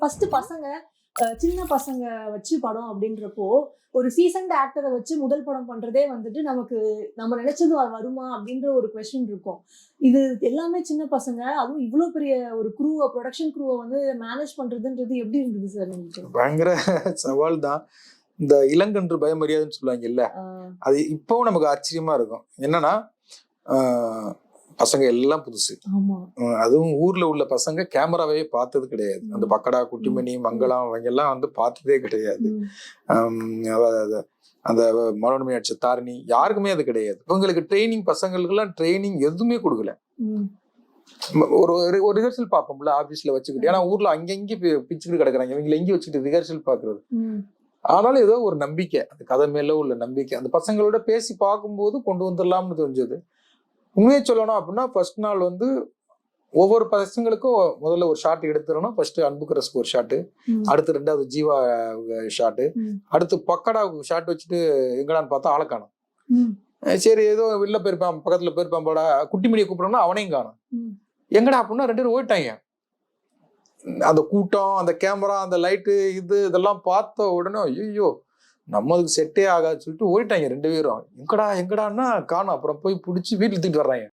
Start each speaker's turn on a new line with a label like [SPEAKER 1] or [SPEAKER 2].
[SPEAKER 1] First பசங்க சின்ன பசங்க வச்சு படம் அப்படின்றப்போ ஒரு சீசன்ட் ஆக்டரை வச்சு முதல் படம் பண்றதே வந்துட்டு நமக்கு நம்ம நினைச்சது வருமா அப்படின்ற ஒரு கொஸ்டின் இருக்கும். இது எல்லாமே சின்ன பசங்க, அதுவும் இவ்வளவு பெரிய ஒரு ப்ரொடக்ஷன் குரூவை வந்து மேனேஜ் பண்றதுன்றது எப்படி இருந்தது சார் உங்களுக்கு?
[SPEAKER 2] பயங்கர சவால் தான். இந்த இளங்கன்று பயமரியாதுன்னு சொல்லுவாங்கல்ல, அது இப்பவும் நமக்கு ஆச்சரியமா இருக்கும். என்னன்னா பசங்க எல்லாம் புதுசு. அதுவும் ஊர்ல உள்ள பசங்க கேமராவே பார்த்தது கிடையாது. அந்த பக்கடா, குட்டிமணி, மங்களம் அவங்க எல்லாம் வந்து பார்த்ததே கிடையாது. அந்த மனோன்மை அடிச்ச தாரணி யாருக்குமே அது கிடையாது. இவங்களுக்கு ட்ரைனிங், பசங்களுக்கு எல்லாம் ட்ரைனிங் எதுவுமே கொடுக்கல. ஒரு ரிஹர்சல் பார்ப்போம்ல ஆபீஸ்ல வச்சுக்கிட்டு, ஏன்னா ஊர்ல அங்கங்க பிச்சுக்கிட்டு கிடக்குறாங்க, இவங்களை எங்கேயும் வச்சுக்கிட்டு ரிஹர்சல் பாக்குறது. ஆனாலும் ஏதோ ஒரு நம்பிக்கை, அந்த கதை மேல உள்ள நம்பிக்கை, அந்த பசங்களோட பேசி பார்க்கும்போது கொண்டு வந்துடலாம்னு தெரிஞ்சது. உண்மையை சொல்லணும் அப்படின்னா ஃபர்ஸ்ட் நாள் வந்து ஒவ்வொரு பசங்களுக்கும் முதல்ல ஒரு ஷாட் எடுத்துடணும். ஃபர்ஸ்ட் அன்புக்கரசுக்கு ஒரு ஷாட்டு, அடுத்து ரெண்டாவது ஜீவா ஷாட்டு, அடுத்து பக்கடா ஷாட் வச்சுட்டு எங்கடான்னு பார்த்தா ஆளை காணும். சரி ஏதோ வெளில போயிருப்பான், பக்கத்துல போயிருப்பான் போடா, குட்டிமணியை கூப்பிடணும்னா அவனையும் காணும். எங்கடா அப்படின்னா 2 பேரும் ஓயிட்டாங்க. அந்த கூட்டம், அந்த கேமரா, அந்த லைட்டு, இதெல்லாம் பார்த்த உடனே ஐயோ நம்மளுக்கு செட்டே ஆகாது சொல்லிட்டு ஓயிட்டாங்க 2 பேரும். எங்கடான்னா காணும். அப்புறம் போய் பிடிச்சி வீட்டுல தூக்கிட்டு வர்றாங்க.